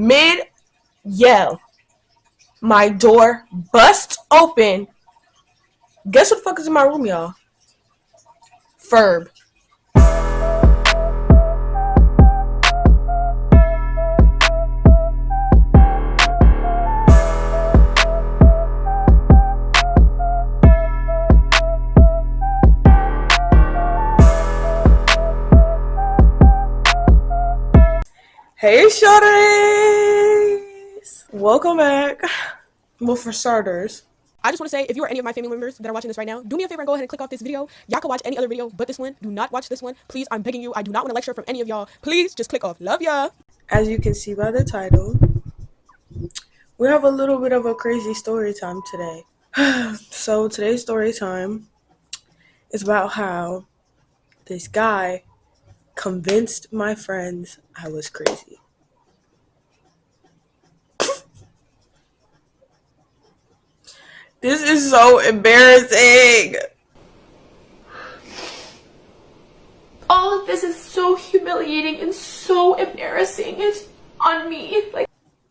mid yell, my door busts open. Guess what the fuck is in my room, y'all? Ferb. Hey, shorties! Welcome back. Well, for starters, I just want to say, if you are any of my family members that are watching this right now, do me a favor and go ahead and click off this video. Y'all can watch any other video but this one. Do not watch this one. Please, I'm begging you. I do not want to lecture from any of y'all. Please, just click off. Love ya! As you can see by the title, we have a little bit of a crazy story time today. So today's story time is about how this guy convinced my friends I was crazy. This is so embarrassing. All of this is so humiliating and so embarrassing. It's on me.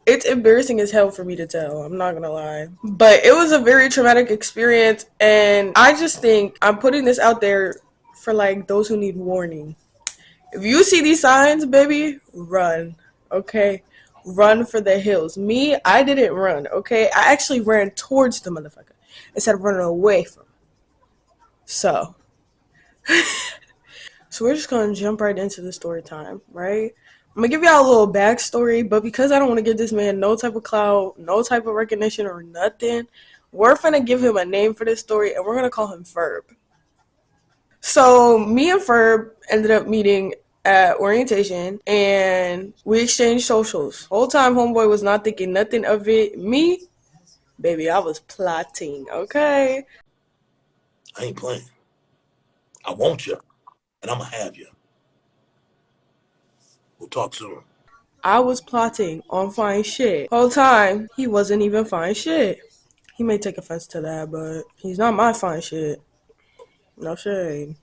It's embarrassing as hell for me to tell, I'm not gonna lie. But it was a very traumatic experience, and I just think I'm putting this out there for like those who need warning. If you see these signs, baby, run, okay? Run for the hills. Me, I didn't run, okay? I actually ran towards the motherfucker instead of running away from him. So, so we're just gonna jump right into the story time, right? I'm gonna give y'all a little backstory, but because I don't want to give this man no type of clout, no type of recognition or nothing, we're gonna give him a name for this story, and we're gonna call him Ferb. So me and Ferb ended up meeting at orientation, and we exchanged socials. Whole time homeboy was not thinking nothing of it. Me, baby, I was plotting, okay? I ain't playing. I want you, and I'm gonna have you. We'll talk soon. I was plotting on fine shit. Whole time, he wasn't even fine shit. He may take offense to that, but he's not my fine shit. No shade.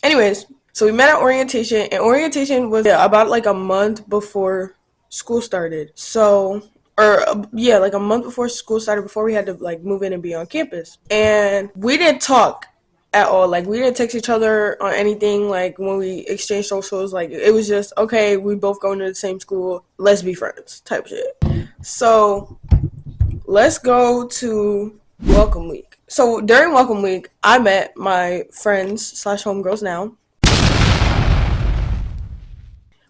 Anyways, so we met at orientation, and orientation was about like a month before school started. So, like a month before school started, before we had to like move in and be on campus. And we didn't talk at all. Like, we didn't text each other on anything. Like, when we exchanged socials, like, it was just, okay, we both going to the same school, let's be friends type shit. So, let's go to welcome week. So during welcome week, I met my friends / homegirls now.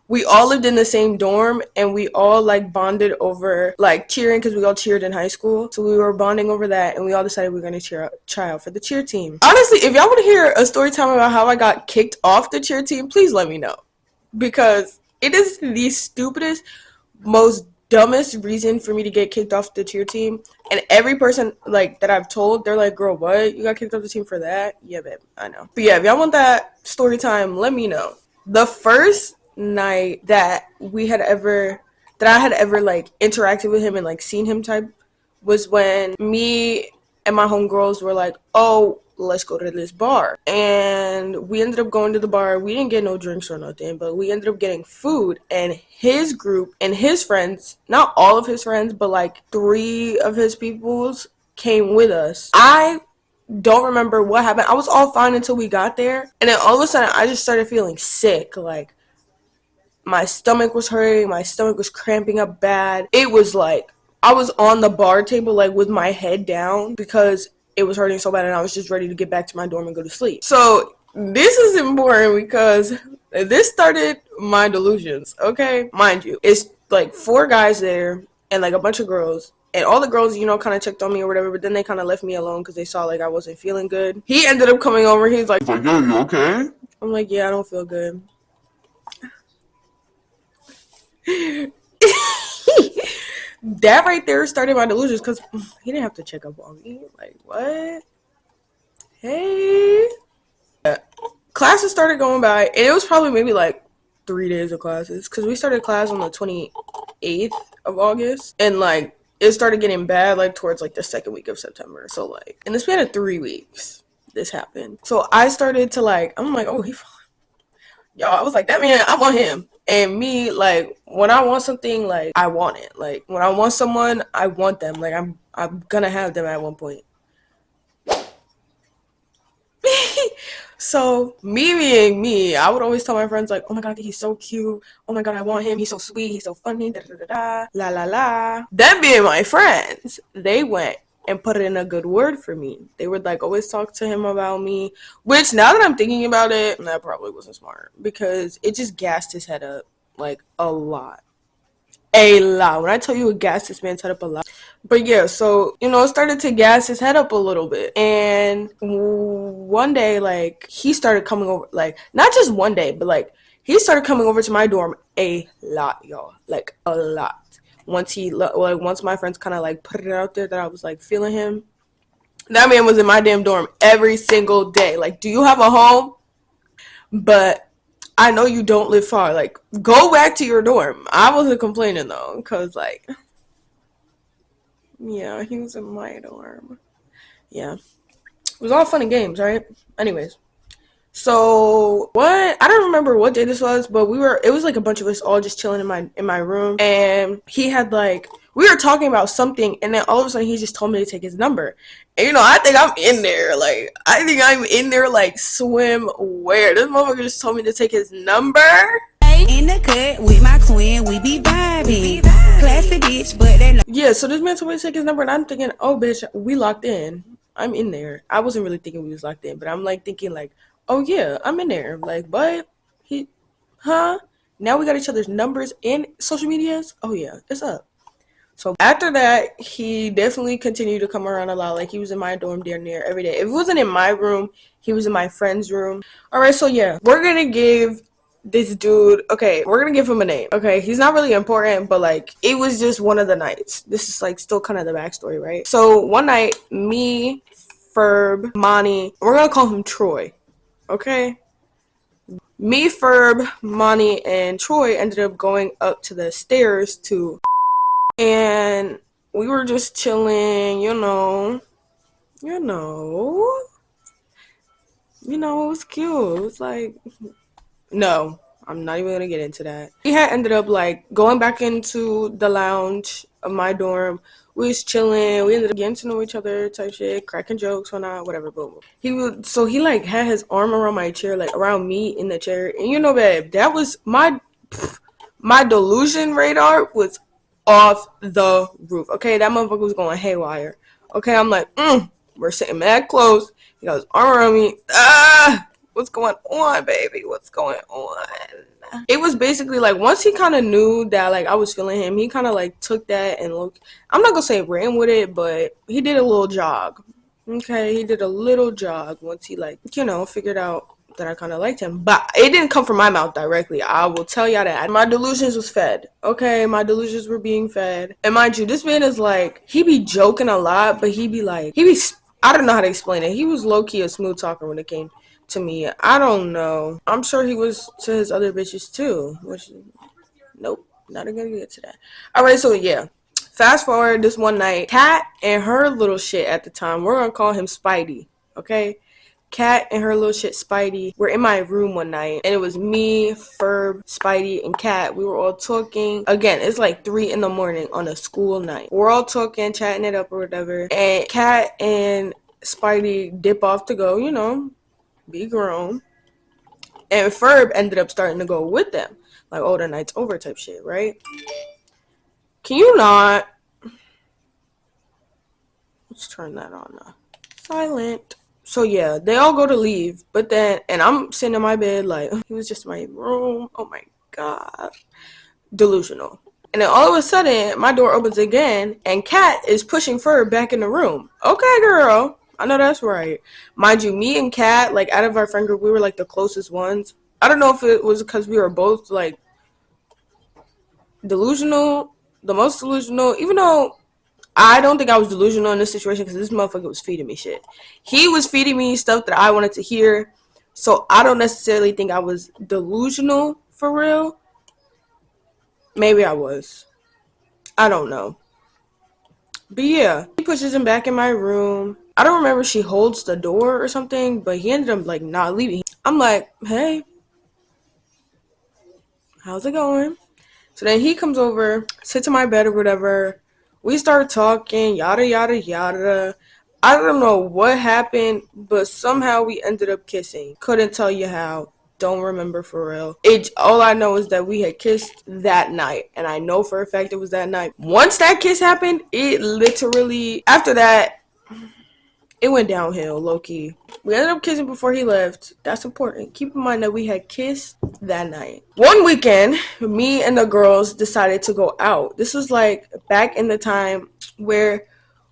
We all lived in the same dorm, and we all like bonded over like cheering, because we all cheered in high school. So we were bonding over that, and we all decided we were going to try out for the cheer team. Honestly, if y'all want to hear a story time about how I got kicked off the cheer team, please let me know, because it is the stupidest, most dumbest reason for me to get kicked off the cheer team. And every person like that I've told, they're like, girl, what? You got kicked off the team for that? Yeah, babe, I know. But yeah, if y'all want that story time, let me know. The first night that I had ever like interacted with him and like seen him type was when me and my homegirls were like, oh, let's go to this bar. And we ended up going to the bar. We didn't get no drinks or nothing, but we ended up getting food. And his group and his friends, not all of his friends, but like 3 of his peoples came with us. I don't remember what happened. I was all fine until we got there. And then all of a sudden, I just started feeling sick. Like, my stomach was hurting. My stomach was cramping up bad. It was like, I was on the bar table, like, with my head down because it was hurting so bad, and I was just ready to get back to my dorm and go to sleep. So this is important because this started my delusions, okay? Mind you, it's like 4 guys there and like a bunch of girls. And all the girls, you know, kind of checked on me or whatever, but then they kind of left me alone because they saw like I wasn't feeling good. He ended up coming over. He's like, yo, you okay? I'm like, yeah, I don't feel good. That right there started my delusions because he didn't have to check up on me. Like, what? Hey. Classes started going by, and it was probably maybe like 3 days of classes because we started class on the 28th of August, and like it started getting bad like towards like the 2nd week of September. So like in the span of 3 weeks, this happened. So I started to like, I'm like, oh, he, y'all, I was like, that man, I want him. And me, like, when I want something, like, I want it. Like, when I want someone, I want them. Like, I'm gonna have them at one point. So me being me, I would always tell my friends like, "Oh my god, he's so cute. Oh my god, I want him. He's so sweet. He's so funny. Da da da da. La la la." Them being my friends, they went and put in a good word for me. They would like always talk to him about me. Which now that I'm thinking about it, that probably wasn't smart because it just gassed his head up like a lot. A lot. When I tell you it gassed this man's head up a lot. But yeah, so, it started to gas his head up a little bit. And one day, like, he started coming over, like, not just one day, but like, he started coming over to my dorm a lot, y'all. Like, a lot. Once my friends kind of like put it out there that I was like feeling him, that man was in my damn dorm every single day. Like, do you have a home? But I know you don't live far. Like, go back to your dorm. I wasn't complaining though, because like, yeah, he was in my dorm. Yeah. It was all fun and games, right? Anyways. So what I don't remember what day this was, but it was like a bunch of us all just chilling in my room, and he had like we were talking about something, and then all of a sudden he just told me to take his number. And I think I'm in there. Like, I think I'm in there like swimwear. This motherfucker just told me to take his number. In the cut with my twin, we be vibing. Classy bitch, but that Yeah, so this man told me to take his number, and I'm thinking, oh bitch, we locked in. I'm in there. I wasn't really thinking we was locked in, but I'm like thinking like, oh yeah, I'm in there. Like, but huh? Now we got each other's numbers and social medias. Oh yeah, it's up. So after that, he definitely continued to come around a lot. Like, he was in my dorm damn near every day. If it wasn't in my room, he was in my friend's room. All right, so yeah, we're gonna give this dude, okay, we're gonna give him a name. Okay, he's not really important, but like, it was just one of the nights. This is like still kind of the backstory, right? So one night, me, Ferb, Monty, we're gonna call him Troy. Okay, me, Ferb, Monty, and Troy ended up going up to the stairs and we were just chilling, it was cute. It was like, no, I'm not even gonna get into that. We had ended up like going back into the lounge of my dorm. We was chilling. We ended up getting to know each other, type shit, cracking jokes, whatever. Boom. He like had his arm around my chair, like around me in the chair, and babe, that was my delusion radar was off the roof. Okay, that motherfucker was going haywire. Okay, I'm like, we're sitting mad close. He got his arm around me. What's going on, baby? What's going on? It was basically like once he kind of knew that like I was feeling him, he kind of like took that and looked. I'm not gonna say ran with it, but he did a little jog. Okay, he did a little jog once he like figured out that I kind of liked him. But it didn't come from my mouth directly. I will tell y'all that. My delusions was fed. Okay, my delusions were being fed. And mind you, this man is like, he be joking a lot, but I don't know how to explain it. He was low-key a smooth talker when it came to me. I don't know. I'm sure he was to his other bitches too. Nope, not gonna get to that. Alright, so yeah. Fast forward this one night, Kat and her little shit at the time, we're gonna call him Spidey. Okay? Kat and her little shit Spidey were in my room one night, and it was me, Ferb, Spidey, and Kat. We were all talking. Again, it's like 3 in the morning on a school night. We're all talking, chatting it up or whatever, and Kat and Spidey dip off to go, be grown. And Ferb ended up starting to go with them. Like, oh, the night's over type shit, right? Can you not? Let's turn that on now. Silent. So yeah, they all go to leave, but then, and I'm sitting in my bed like, he was just in my room. Oh my God. Delusional. And then all of a sudden, my door opens again, and Kat is pushing Ferb back in the room. Okay, girl. I know that's right. Mind you, me and Kat, like, out of our friend group, we were like the closest ones. I don't know if it was because we were both like delusional, the most delusional, even though I don't think I was delusional in this situation because this motherfucker was feeding me shit. He was feeding me stuff that I wanted to hear. So I don't necessarily think I was delusional for real. Maybe I was. I don't know. But yeah, he pushes him back in my room. I don't remember if she holds the door or something, but he ended up like not leaving. I'm like, hey, how's it going? So then he comes over, sits in my bed or whatever. We start talking, yada, yada, yada. I don't know what happened, but somehow we ended up kissing. Couldn't tell you how. Don't remember for real. All I know is that we had kissed that night, and I know for a fact it was that night. Once that kiss happened, it literally, after that, it went downhill, low-key. We ended up kissing before he left. That's important. Keep in mind that we had kissed that night. One weekend, me and the girls decided to go out. This was like back in the time where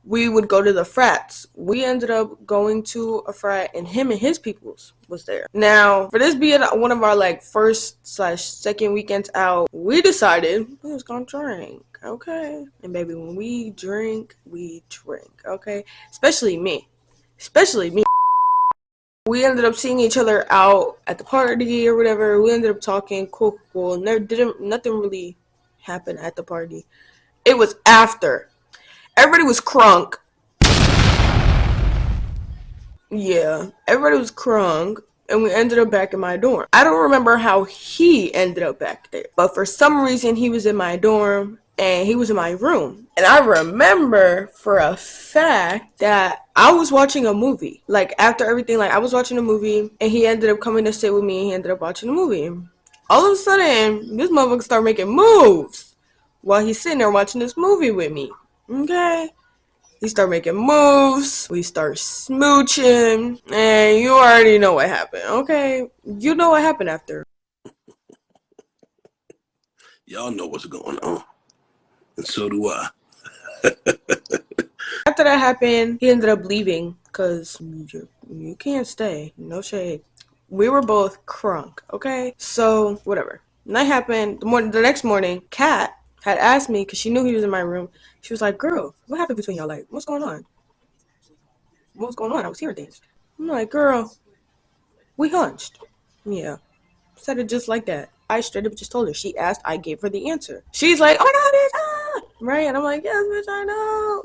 we would go to the frats. We ended up going to a frat, and him and his peoples was there. Now, for this being one of our like first/second weekends out, we decided we was gonna drink, okay? And baby, when we drink, okay? Especially me. We ended up seeing each other out at the party or whatever. We ended up talking, cool. Nothing really happened at the party. It was after. Everybody was crunk. Yeah, everybody was crunk, and we ended up back in my dorm. I don't remember how he ended up back there, but for some reason he was in my dorm and he was in my room. And I remember for a fact that I was watching a movie. Like after everything, like I was watching a movie and he ended up coming to sit with me and he ended up watching the movie. All of a sudden, this motherfucker started making moves while he's sitting there watching this movie with me. Okay? He started making moves, we start smooching, and you already know what happened, okay? You know what happened after. Y'all know what's going on. And so do I. After that happened, he ended up leaving, because you can't stay, no shade. We were both crunk, okay? So, whatever. Night happened, the next morning, Kat had asked me, because she knew he was in my room, she was like, girl, what happened between y'all? Like, what's going on? What was going on? I was hearing things. I'm like, girl, we hunched. Yeah. Said it just like that. I straight up just told her. She asked, I gave her the answer. She's like, oh my god, bitch, ah! Right? And I'm like, yes, bitch, I know.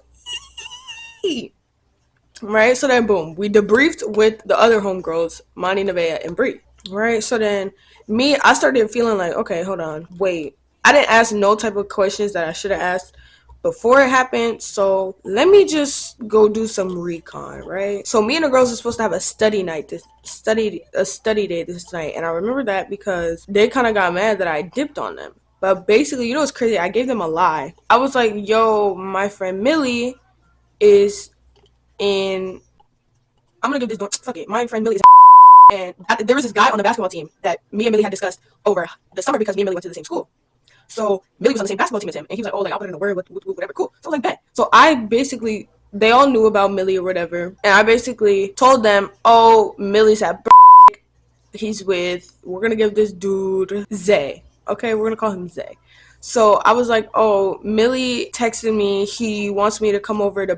Right? So then, boom, we debriefed with the other homegirls, Monty, Nevaeh, and Bree. Right? So then, I started feeling like, okay, hold on, wait. I didn't ask no type of questions that I should have asked before it happened, so let me just go do some recon, right? So me and the girls were supposed to have a study day this night, and I remember that because they kind of got mad that I dipped on them. But basically, you know what's crazy? I gave them a lie. I was like, yo, my friend Millie is in... I'm gonna give this... Fuck it. My friend Millie is in... And there was this guy on the basketball team that me and Millie had discussed over the summer because me and Millie went to the same school. So Millie was on the same basketball team as him, and he was like, oh, like, I'll put in a word, whatever, cool. So I was like, bet. So I basically, they all knew about Millie or whatever, and I basically told them, oh, Millie's at he's with, we're gonna give this dude Zay. Okay, we're gonna call him Zay. So I was like, oh, Millie texted me, he wants me to come over to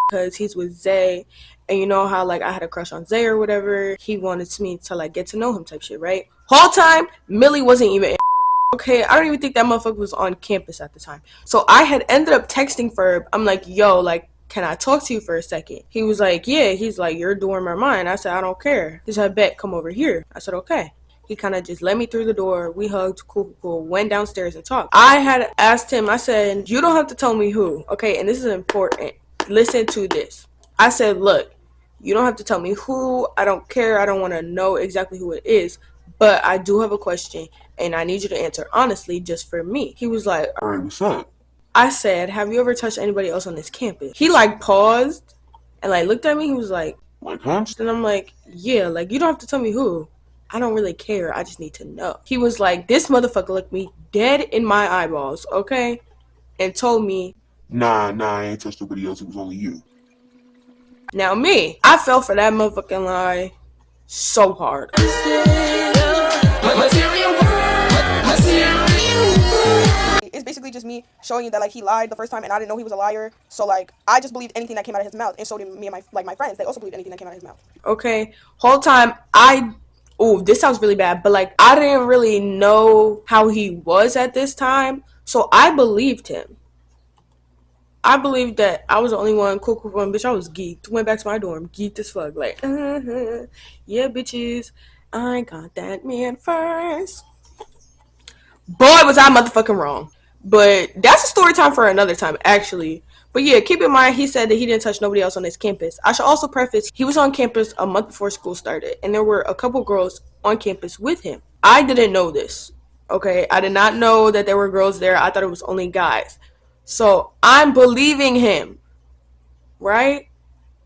because he's with Zay, and you know how, like, I had a crush on Zay or whatever, he wanted me to, like, get to know him type shit, right? Whole time, Millie wasn't even in. Okay, I don't even think that motherfucker was on campus at the time. So I had ended up texting Ferb. I'm like, yo, like, can I talk to you for a second? He was like, yeah. He's like, your dorm or mine? I said, I don't care. He said, bet, come over here. I said, okay. He kind of just let me through the door. We hugged, cool, went downstairs and talked. I had asked him, I said, you don't have to tell me who, okay? And this is important. Listen to this. I said, look, you don't have to tell me who. I don't care. I don't want to know exactly who it is. But I do have a question, and I need you to answer honestly, just for me. He was like, all right, what's up? I said, have you ever touched anybody else on this campus? He, like, paused and, like, looked at me. He was like, hunched? And I'm like, yeah, like, you don't have to tell me who. I don't really care. I just need to know. He was like, this motherfucker looked me dead in my eyeballs, okay? And told me, nah, I ain't touched nobody else. It was only you. Now, me, I fell for that motherfucking lie so hard. It's basically just me showing you that, like, he lied the first time and I didn't know he was a liar. So, like, I just believed anything that came out of his mouth, and so did me and my friends. They also believed anything that came out of his mouth. Okay, whole time this sounds really bad, but, like, I didn't really know how he was at this time, so I believed him. I believed that I was the only one, cool, bitch, I was geeked. Went back to my dorm, geeked as fuck, like, yeah, bitches, I got that man first. Boy, was I motherfucking wrong. But that's a story time for another time, actually. But yeah, keep in mind, he said that he didn't touch nobody else on his campus. I should also preface, he was on campus a month before school started, and there were a couple girls on campus with him. I didn't know this, okay? I did not know that there were girls there. I thought it was only guys. So I'm believing him, right?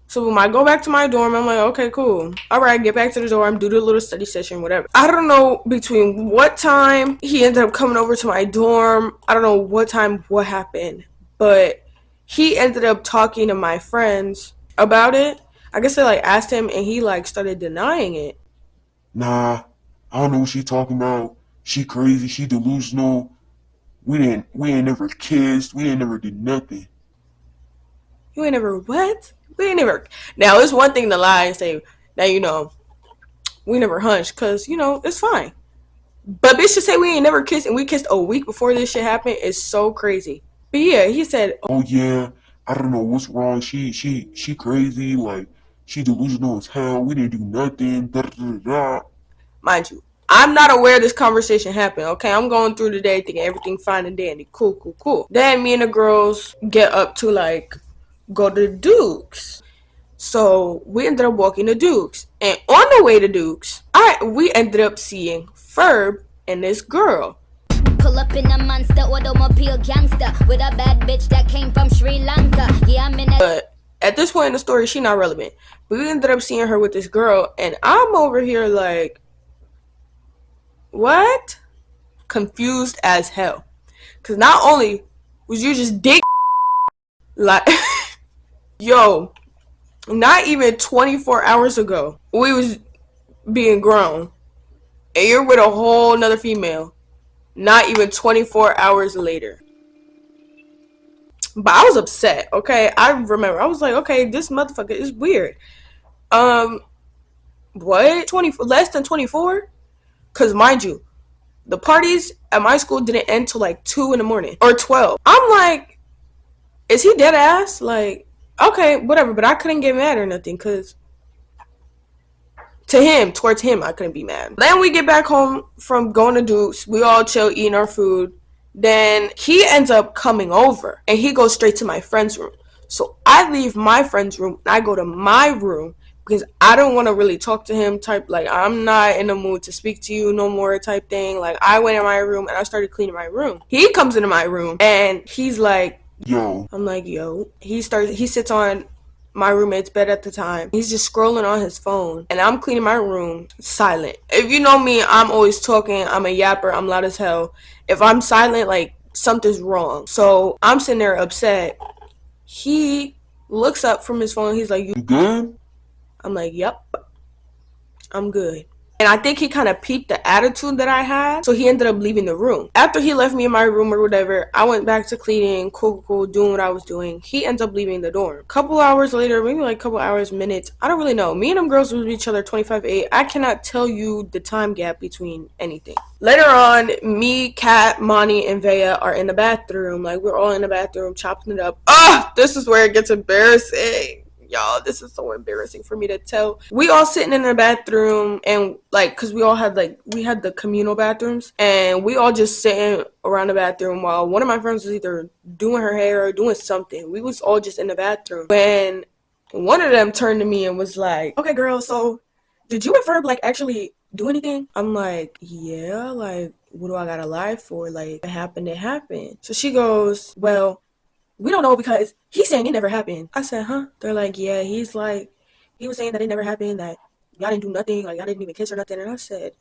So when I go back to my dorm, I'm like, okay, cool. All right, get back to the dorm, do the little study session, whatever. I don't know between what time he ended up coming over to my dorm. I don't know what time, what happened. But he ended up talking to my friends about it. I guess they like asked him and he like started denying it. Nah, I don't know what she talking about. She crazy, she delusional. We ain't never kissed. We ain't never did nothing. You ain't never what? We ain't never. Now it's one thing to lie and say, now you know, we never hunched, cause you know, it's fine. But bitch to say we ain't never kissed and we kissed a week before this shit happened is so crazy. But yeah, he said, Oh yeah, I don't know what's wrong. She crazy, like she delusional as hell. We didn't do nothing. Da, da, da, da. mind you, I'm not aware this conversation happened, okay? I'm going through the day thinking everything fine and dandy. Cool, cool, cool. Then me and the girls get up to like go to Duke's. So we ended up walking to Duke's. And on the way to Duke's, we ended up seeing Ferb and this girl. Pull up in a monster automobile gangster with a bad bitch that came from Sri Lanka. Yeah, I'm in a. But at this point in the story, she not relevant. But we ended up seeing her with this girl, and I'm over here like, what? Confused as hell. Cause not only was you just dick like yo, not even 24 hours ago, we was being grown. And you're with a whole nother female. Not even 24 hours later. But I was upset, okay? I remember. I was like, okay, this motherfucker is weird. What? 20, less than 24? Cause mind you, the parties at my school didn't end till like 2 in the morning. Or 12. I'm like, is he dead ass? Like, okay, whatever. But I couldn't get mad or nothing. Cause towards him, I couldn't be mad. Then we get back home from going to Duke's. We all chill, eating our food. Then he ends up coming over. And he goes straight to my friend's room. So I leave my friend's room. And I go to my room. Because I don't want to really talk to him type, like, I'm not in the mood to speak to you no more type thing. Like, I went in my room and I started cleaning my room. He comes into my room and he's like, Yo. I'm like, yo. He sits on my roommate's bed at the time. He's just scrolling on his phone. And I'm cleaning my room, silent. If you know me, I'm always talking. I'm a yapper. I'm loud as hell. If I'm silent, like, something's wrong. So I'm sitting there upset. He looks up from his phone. He's like, You good? I'm like, yep, I'm good. And I think he kind of peeped the attitude that I had, so he ended up leaving the room. After he left me in my room or whatever, I went back to cleaning, cool, doing what I was doing. He ends up leaving the dorm. Couple hours later, maybe like couple hours, minutes, I don't really know. Me and them girls were with each other 25-8. I cannot tell you the time gap between anything. Later on, me, Kat, Monty, and Vea are in the bathroom. Like, we're all in the bathroom, chopping it up. This is where it gets embarrassing. Y'all, this is so embarrassing for me to tell. We all sitting in the bathroom and like, cause we all had like, we had the communal bathrooms and we all just sitting around the bathroom while one of my friends was either doing her hair or doing something. We was all just in the bathroom when one of them turned to me and was like, okay girl, so did you and Ferb like actually do anything? I'm like, yeah, like what do I gotta lie for? Like it happened. So she goes, well, we don't know because he's saying it never happened. I said, huh? They're like, yeah, he was saying that it never happened, that y'all didn't do nothing, like y'all didn't even kiss or nothing. And I said,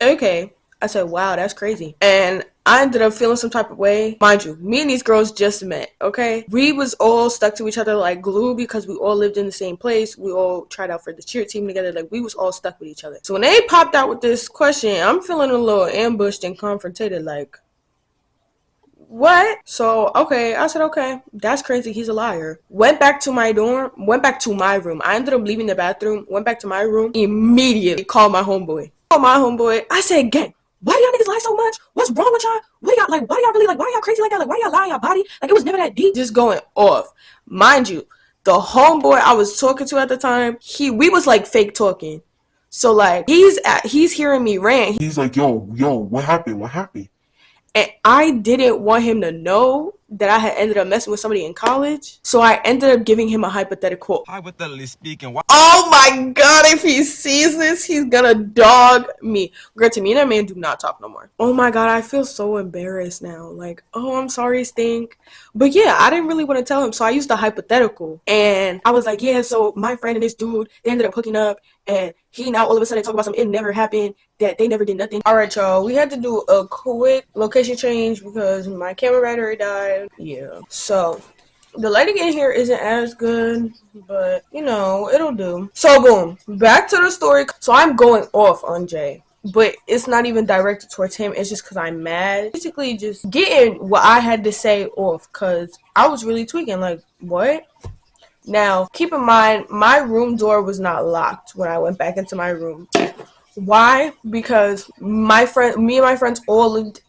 okay. I said, wow, that's crazy. And I ended up feeling some type of way. Mind you, me and these girls just met, okay? We was all stuck to each other like glue because we all lived in the same place. We all tried out for the cheer team together. Like, we was all stuck with each other. So when they popped out with this question, I'm feeling a little ambushed and confronted, like, what? So, okay, I said, okay, that's crazy. He's a liar. Went back to my dorm, went back to my room. I ended up leaving the bathroom, went back to my room, immediately called my homeboy. I said, gang, why do y'all niggas lie so much? What's wrong with y'all? What do y'all, like, why do y'all really, like, why are y'all crazy like that? Like, why y'all lie on your body? Like, it was never that deep. Just going off. Mind you, the homeboy I was talking to at the time, we was, like, fake talking. So like he's hearing me rant. He's like, yo, what happened? What happened? And I didn't want him to know that I had ended up messing with somebody in college. So I ended up giving him a hypothetical. Hypothetically speaking, Oh my god, if he sees this, he's gonna dog me. Granted, me and that man do not talk no more. Oh my god, I feel so embarrassed now. Like, oh, I'm sorry, Stink. But yeah, I didn't really want to tell him, so I used a hypothetical. And I was like, yeah, so my friend and this dude, they ended up hooking up. And he now all of a sudden talk about something it never happened, that they never did nothing. Alright, y'all, we had to do a quick location change because my camera battery died. Yeah, so the lighting in here isn't as good, but you know, it'll do. So boom, back to the story. So I'm going off on Jay, but it's not even directed towards him. It's just because I'm mad. Basically just getting what I had to say off because I was really tweaking. Like, what? Now, keep in mind, my room door was not locked when I went back into my room. Why? Because me and my friends all lived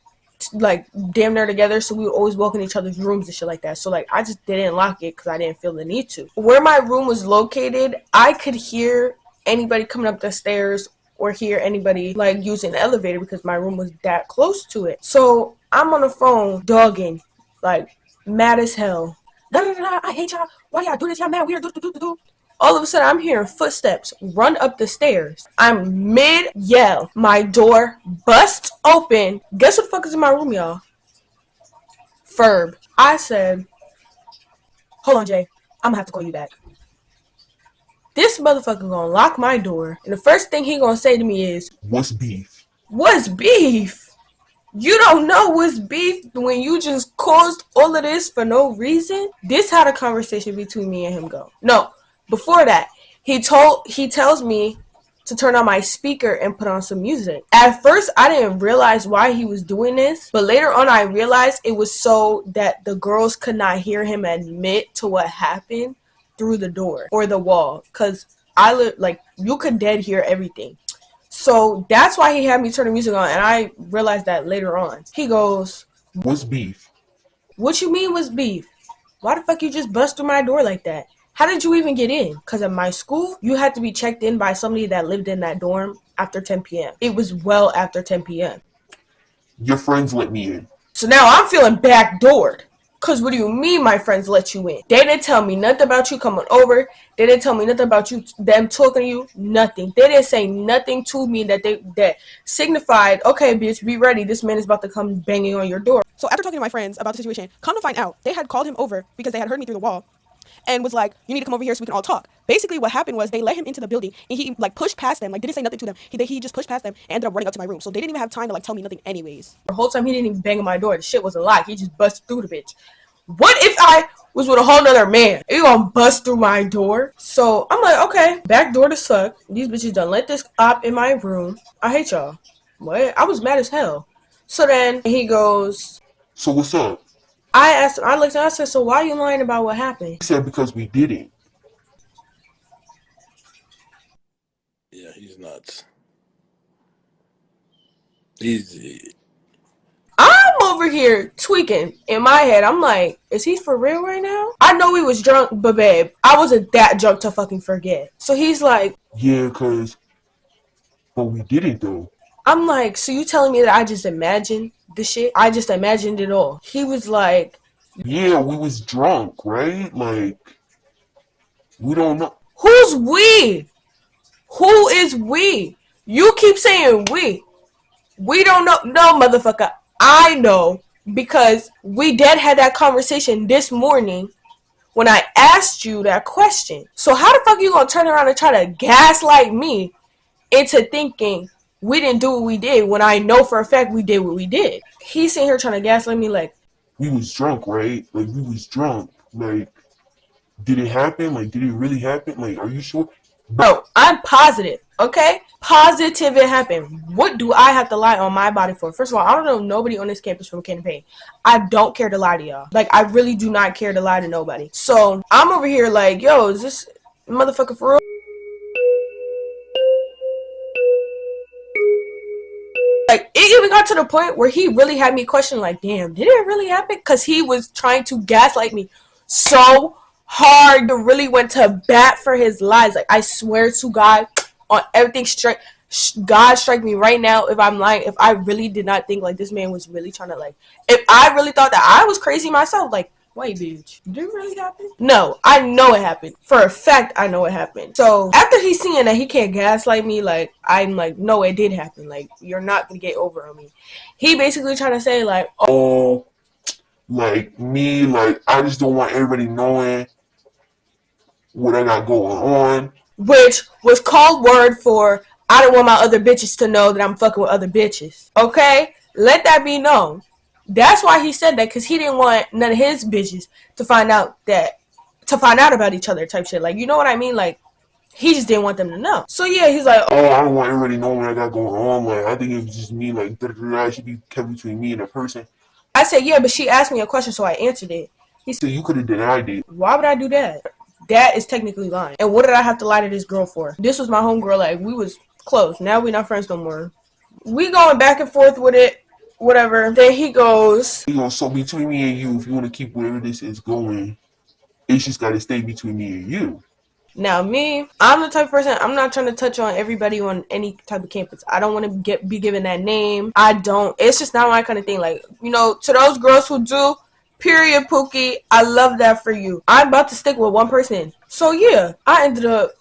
like damn near together, so we would always walk in each other's rooms and shit like that. So like I just didn't lock it because I didn't feel the need to. Where my room was located, I could hear anybody coming up the stairs or hear anybody like using the elevator because my room was that close to it. So I'm on the phone dogging, like mad as hell. I hate y'all. Why y'all do this? Y'all mad weird. All of a sudden, I'm hearing footsteps run up the stairs. I'm mid-yell. My door busts open. Guess what the fuck is in my room, y'all? Ferb. I said, hold on, Jay. I'm gonna have to call you back. This motherfucker gonna lock my door. And the first thing he gonna say to me is, What's beef? what's beef? You don't know what's beef when you just caused all of this for no reason? This how the conversation between me and him go. No, before that, he tells me to turn on my speaker and put on some music. At first, I didn't realize why he was doing this, but later on I realized it was so that the girls could not hear him admit to what happened through the door or the wall, because you could dead hear everything. So that's why he had me turn the music on, and I realized that later on. He goes, What's beef? what you mean what's beef? Why the fuck you just bust through my door like that? How did you even get in? Because at my school, you had to be checked in by somebody that lived in that dorm after 10 p.m. It was well after 10 p.m. Your friends let me in. So now I'm feeling backdoored. Because what do you mean my friends let you in? They didn't tell me nothing about you coming over. They didn't tell me nothing about them talking to you. Nothing. They didn't say nothing to me that signified, okay, bitch, be ready. This man is about to come banging on your door. So after talking to my friends about the situation, come to find out, they had called him over because they had heard me through the wall and was like, you need to come over here so we can all talk. Basically what happened was they let him into the building and he like pushed past them, like didn't say nothing to them. He just pushed past them and ended up running up to my room. So they didn't even have time to like tell me nothing anyways. The whole time he didn't even bang on my door. The shit wasn't locked. He just busted through the bitch. What if I was with a whole nother man? You gonna bust through my door? So I'm like, okay, back door to suck. These bitches done let this op in my room. I hate y'all. What? I was mad as hell. So then he goes, So what's up? I looked at him, I said, so why are you lying about what happened? He said because we didn't. Yeah, he's nuts. I'm over here tweaking in my head. I'm like, is he for real right now? I know he was drunk, but babe, I wasn't that drunk to fucking forget. So he's like, Yeah, but we didn't though. I'm like, so you telling me that I just imagined the shit? I just imagined it all. He was like, Yeah, we was drunk, right? Like, we don't know. who's we? Who is we? You keep saying we. We don't know. No, motherfucker. I know because we did had that conversation this morning when I asked you that question. So how the fuck you gonna turn around and try to gaslight me into thinking we didn't do what we did when I know for a fact we did what we did? He's sitting here trying to gaslight me like, We was drunk, right? Like, we was drunk. Like, did it happen? Like, did it really happen? Like, are you sure? bro, I'm positive, okay? Positive it happened. What do I have to lie on my body for? First of all, I don't know nobody on this campus from campaign. I don't care to lie to y'all. Like, I really do not care to lie to nobody. So, I'm over here like, yo, is this motherfucker for real? Like, it even got to the point where he really had me question, like, damn, did it really happen? Because he was trying to gaslight me so hard. He really went to bat for his lies. Like, I swear to God, on everything straight. God strike me right now if I'm lying. If I really did not think like this man was really trying to like, if I really thought that I was crazy myself, like, wait, bitch, did it really happen? No, I know it happened. For a fact, I know it happened. So after he's seeing that he can't gaslight me, like, I'm like, no, it did happen. Like, you're not gonna get over on me. He basically trying to say like, Oh, like me, like I just don't want everybody knowing what I got going on. which was called word for I don't want my other bitches to know that I'm fucking with other bitches. Okay? Let that be known. That's why he said that, because he didn't want none of his bitches to find out about each other type shit. Like, you know what I mean? Like, he just didn't want them to know. So yeah, he's like, Oh, I don't want everybody knowing what I got going on. Like I think it was just me. Like it should be kept between me and that person. I said, yeah, but she asked me a question, so I answered it. He So said, you could have denied it. why would I do that? That is technically lying. And what did I have to lie to this girl for? This was my homegirl. Like, we was close. Now we not friends no more. We going back and forth with it, whatever. Then he goes, You know, so between me and you, if you want to keep wherever this is going, it's just got to stay between me and you. now me, I'm the type of person, I'm not trying to touch on everybody on any type of campus. I don't want to be given that name. I don't. It's just not my kind of thing. Like, you know, to those girls who do, period, Pookie, I love that for you. I'm about to stick with one person. So yeah, I ended up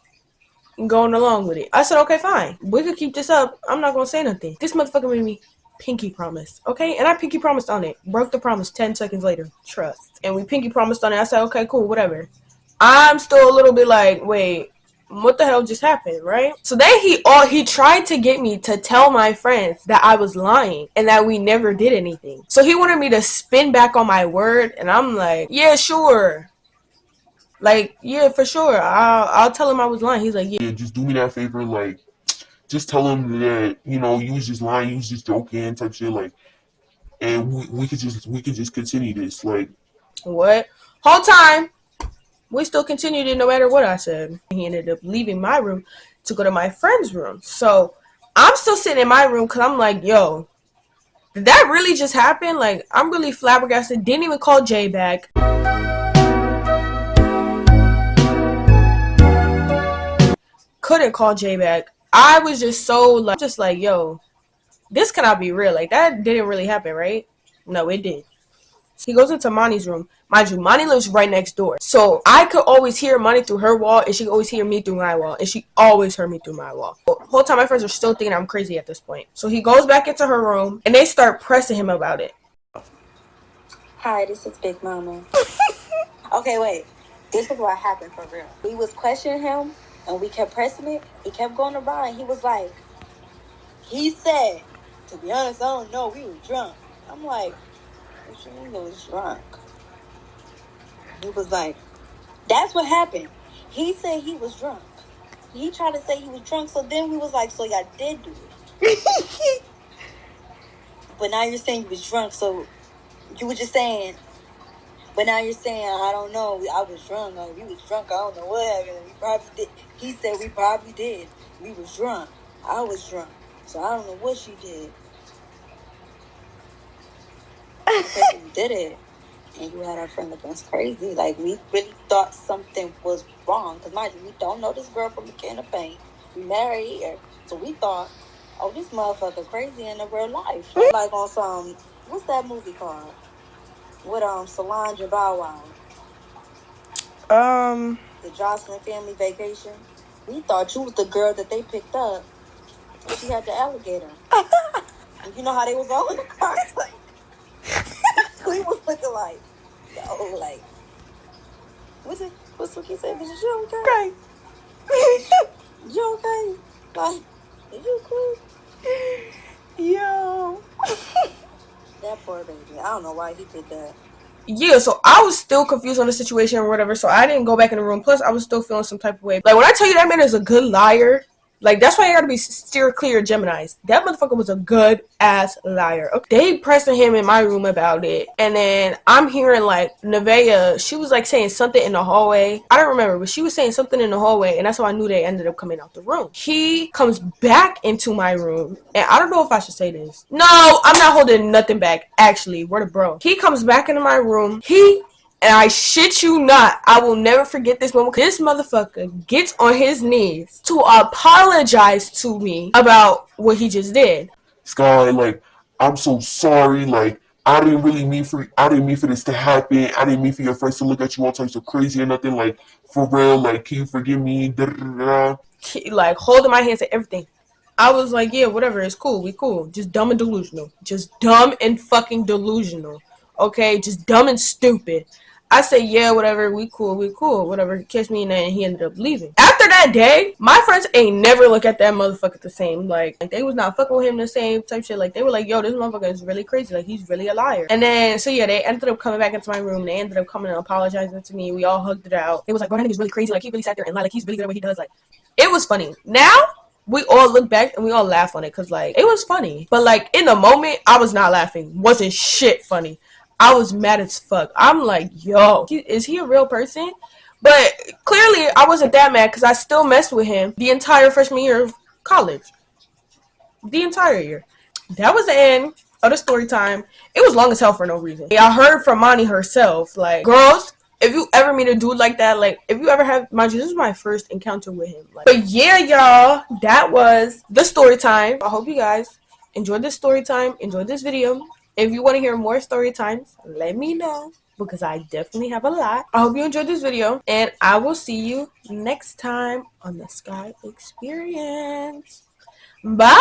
going along with it. I said, okay, fine. We could keep this up. I'm not going to say nothing. This motherfucker made me pinky promise, okay? And I pinky promised on it. Broke the promise 10 seconds later. Trust. And we pinky promised on it. I said, okay, cool, whatever. I'm still a little bit like, wait, what the hell just happened, right? So then he tried to get me to tell my friends that I was lying and that we never did anything. So he wanted me to spin back on my word, and I'm like, yeah, sure. Like, yeah, for sure. I'll tell him I was lying. He's like, yeah. Yeah, just do me that favor, like, just tell him that you know you was just lying, you was just joking, type shit, like, and we could just continue this, like. What? Whole time, we still continued it no matter what I said. He ended up leaving my room to go to my friend's room. So I'm still sitting in my room because I'm like, yo, did that really just happen? Like, I'm really flabbergasted. Didn't even call Jay back. Couldn't call Jay back. I was just so like, yo, this cannot be real. Like, that didn't really happen, right? No, it did. He goes into Monty's room. Mind you, Monty lives right next door. So I could always hear Monty through her wall, and she could always hear me through my wall, and she always heard me through my wall. The whole time my friends are still thinking I'm crazy at this point. So he goes back into her room, and they start pressing him about it. Hi, this is Big Mama. Okay, wait. This is what happened for real. We was questioning him, and we kept pressing it. He kept going around, and he was like, he said, to be honest, I don't know, we were drunk. I'm like, what you mean we was drunk? He was like, that's what happened. He said he was drunk. He tried to say he was drunk, so then we was like, so y'all did do it. But now you're saying you was drunk, so you were just saying, but now you're saying, I don't know, I was drunk, or we was drunk, I don't know what happened. We probably did. He said we probably did. We was drunk. I was drunk. So I don't know what she did. Okay, you did it. And you had our friend looking crazy. Like, we really thought something was wrong. Because, mind you, we don't know this girl from a can of paint. We married here. So we thought, oh, this motherfucker crazy in the real life. Like on some, what's that movie called? With Solange and Bow Wow. The Jocelyn Family Vacation. We thought you was the girl that they picked up. And she had the alligator. And you know how they was all in the car? Like, we was looking like, yo, like, what's what he said? Is you okay? You okay? Like, is you cool? Yo. That poor baby. I don't know why he did that. Yeah, so I was still confused on the situation or whatever, so I didn't go back in the room. Plus, I was still feeling some type of way. Like, when I tell you that man is a good liar, like, that's why you gotta be steer clear of Geminis. That motherfucker was a good ass liar. Okay. They pressing him in my room about it, and then I'm hearing like Nevaeh, she was like saying something in the hallway. I don't remember, but she was saying something in the hallway, and that's how I knew they ended up coming out the room. He comes back into my room, and I don't know if I should say this. No, I'm not holding nothing back. Actually, word of bro. He comes back into my room. He And I shit you not, I will never forget this moment. This motherfucker gets on his knees to apologize to me about what he just did. Sky, like, I'm so sorry. Like, I didn't mean for this to happen. I didn't mean for your friends to look at you all types of crazy or nothing. Like, for real, like, can you forgive me? Da, da, da, da. Like, holding my hands and everything. I was like, yeah, whatever, it's cool, we cool. Just dumb and delusional. Just dumb and fucking delusional. Okay, just dumb and stupid. I said, yeah, whatever, we cool, whatever. Kiss me, and then he ended up leaving. After that day, my friends ain't never look at that motherfucker the same. Like they was not fucking with him the same type shit. Like, they were like, yo, this motherfucker is really crazy. Like, he's really a liar. And then, so yeah, they ended up coming back into my room. They ended up coming and apologizing to me. We all hugged it out. It was like, bro, that nigga's really crazy. Like, he really sat there and lied. Like, he's really good at what he does. Like, it was funny. Now, we all look back and we all laugh on it because, like, it was funny. But, like, in the moment, I was not laughing. Wasn't shit funny. I was mad as fuck. I'm like, yo, is he a real person? But clearly, I wasn't that mad because I still messed with him the entire freshman year of college. The entire year. That was the end of the story time. It was long as hell for no reason. I heard from Monty herself, like, girls, if you ever meet a dude like that, like, if you ever have, mind you, this is my first encounter with him. Like, but yeah, y'all, that was the story time. I hope you guys enjoyed this story time, enjoyed this video. If you want to hear more story times, let me know, because I definitely have a lot. I hope you enjoyed this video, and I will see you next time on the Skii Experience. Bye!